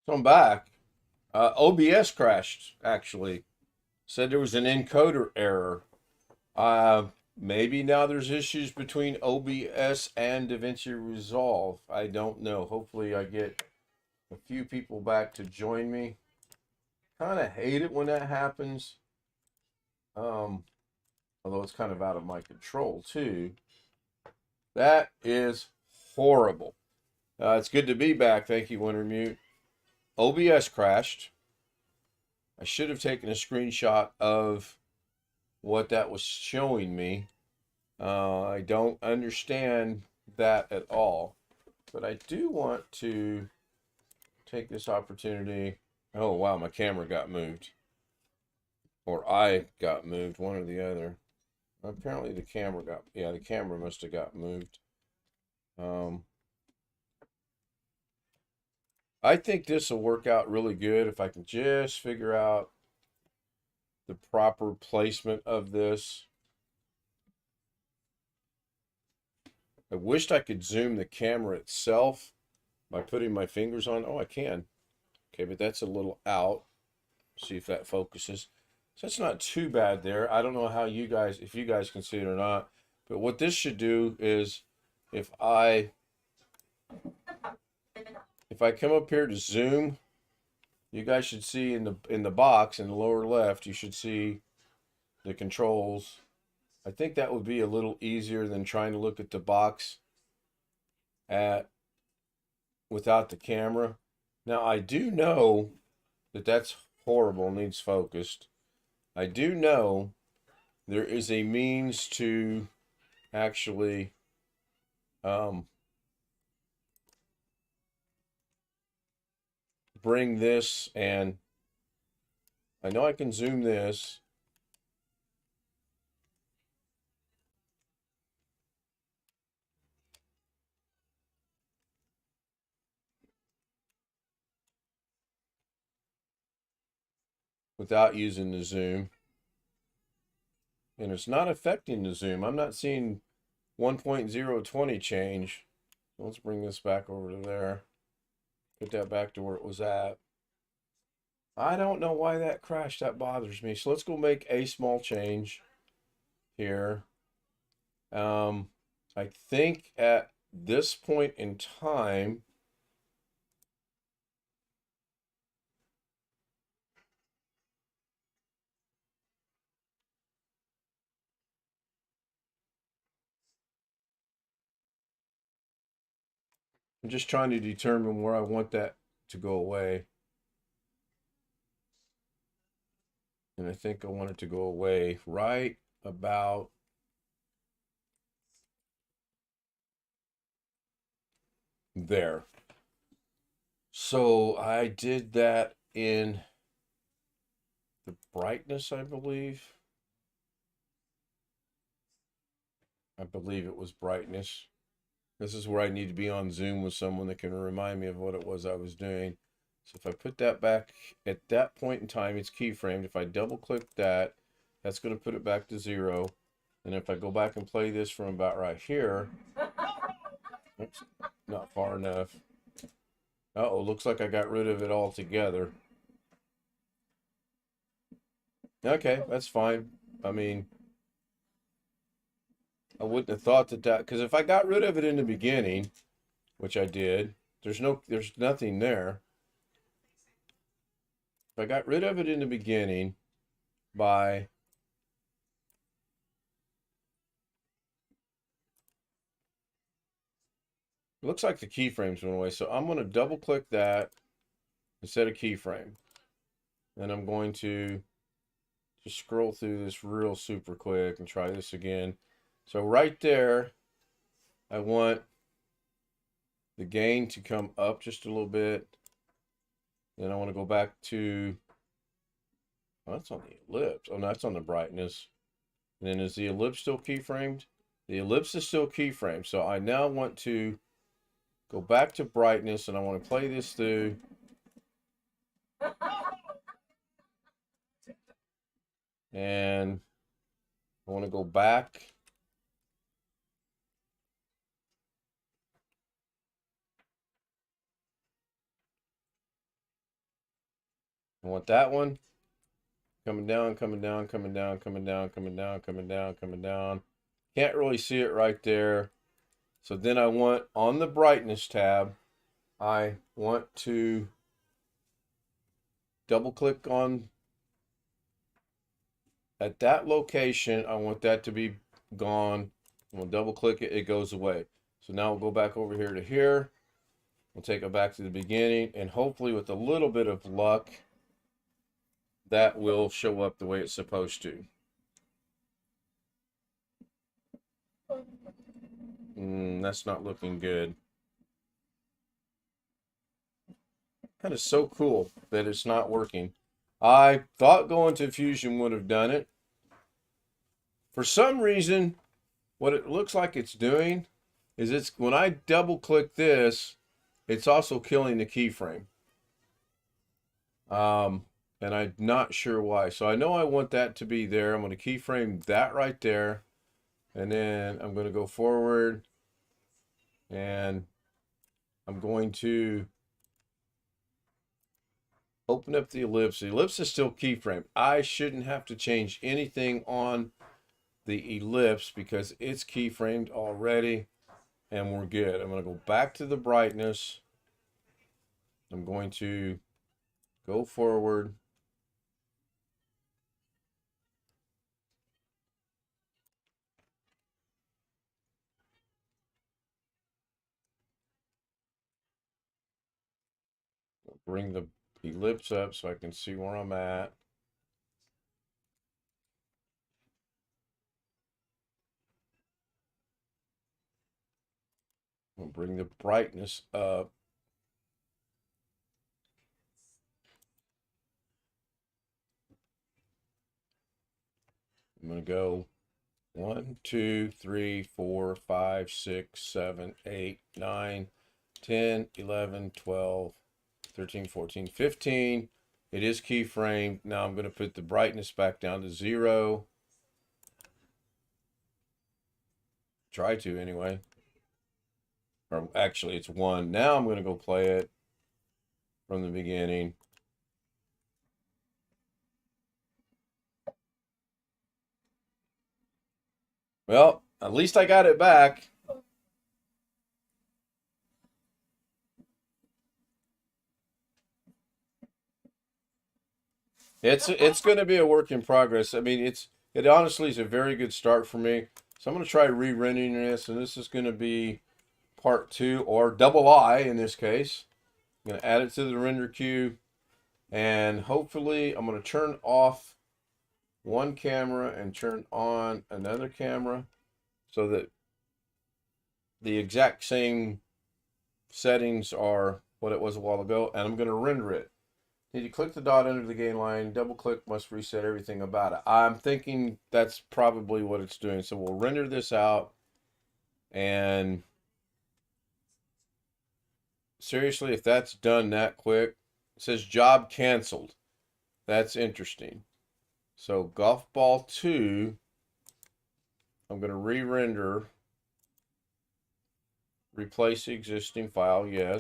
So I'm back. OBS crashed, actually. Said there was an encoder error. Maybe now there's issues between OBS and DaVinci Resolve. I don't know. Hopefully I get a few people back to join me. Kind of hate it when that happens. Um, Although it's kind of out of my control too. That is horrible. It's good to be back. Thank you, Wintermute. OBS crashed. I should have taken a screenshot of what that was showing me. I don't understand that at all, but I do want to take this opportunity. Oh, wow, my camera got moved, or I got moved, one or the other. Apparently the camera got, yeah, the camera must have got moved. I think this will work out really good if I can just figure out the proper placement of this. I wished I could zoom the camera itself by putting my fingers on. Oh, I can. Okay, but that's a little out. See if that focuses. So it's not too bad there. I don't know how you guys, if you guys can see it or not. But what this should do is if I come up here to zoom, you guys should see in the box in the lower left, you should see the controls. I think that would be a little easier than trying to look at the box without the camera. Now I do know that that's horrible, needs focused. I do know there is a means to actually bring this, and I know I can zoom this. Without using the zoom. And it's not affecting the zoom. I'm not seeing 1.020 change. So let's bring this back over to there. Put that back to where it was at. I don't know why that crashed. That bothers me. So let's go make a small change here. I think at this point in time, I'm just trying to determine where I want that to go away. And I think I want it to go away right about there. So I did that in the brightness, I believe. I believe it was brightness. This is where I need to be on Zoom with someone that can remind me of what it was I was doing. So if I put that back at that point in time, it's keyframed. If I double click that, that's going to put it back to 0. And if I go back and play this from about right here, oops, not far enough. Uh-oh, looks like I got rid of it altogether. Okay, that's fine. I mean, I wouldn't have thought that because if I got rid of it in the beginning, which I did, there's nothing there. If I got rid of it in the beginning by it looks like the keyframes went away. So I'm going to double click that instead of keyframe. Then I'm going to just scroll through this real super quick and try this again. So right there, I want the gain to come up just a little bit. Then I want to go back to, oh, that's on the ellipse. Oh, no, that's on the brightness. And then is the ellipse still keyframed? The ellipse is still keyframed. So I now want to go back to brightness, and I want to play this through. And I want to go back. I want that one. Coming down, coming down, coming down, coming down, coming down, coming down, coming down. Can't really see it right there. So then I want, on the brightness tab, I want to double click on, at that location, I want that to be gone. We'll double click it, it goes away. So now we'll go back over here to here. We'll take it back to the beginning, and hopefully with a little bit of luck, that will show up the way it's supposed to. That's not looking good. That is so cool that it's not working. I thought going to Fusion would have done it. For some reason, what it looks like it's doing is it's, when I double click this, it's also killing the keyframe. And I'm not sure why. So I know I want that to be there. I'm going to keyframe that right there. And then I'm going to go forward. And I'm going to open up the ellipse. The ellipse is still keyframed. I shouldn't have to change anything on the ellipse because it's keyframed already. And we're good. I'm going to go back to the brightness. I'm going to go forward. Bring the ellipse up so I can see where I'm at. I'll bring the brightness up. I'm going to go 1, 2, 3, 4, 5, 6, 7, 8, 9, 10, 11, 12, 13, 14, 15. It is keyframed. Now I'm going to put the brightness back down to 0. Try to anyway. Or actually it's 1. Now I'm going to go play it from the beginning. Well, at least I got it back. It's going to be a work in progress. I mean, it honestly is a very good start for me. So I'm going to try re-rendering this, and this is going to be part 2, or double I in this case. I'm going to add it to the render queue, and hopefully I'm going to turn off one camera and turn on another camera so that the exact same settings are what it was a while ago, and I'm going to render it. Need to click the dot under the gain line, double click must reset everything about it. I'm thinking that's probably what it's doing. So we'll render this out, and seriously, if that's done that quick, it says job canceled. That's interesting. So golf ball 2, I'm going to re-render, replace the existing file, yes.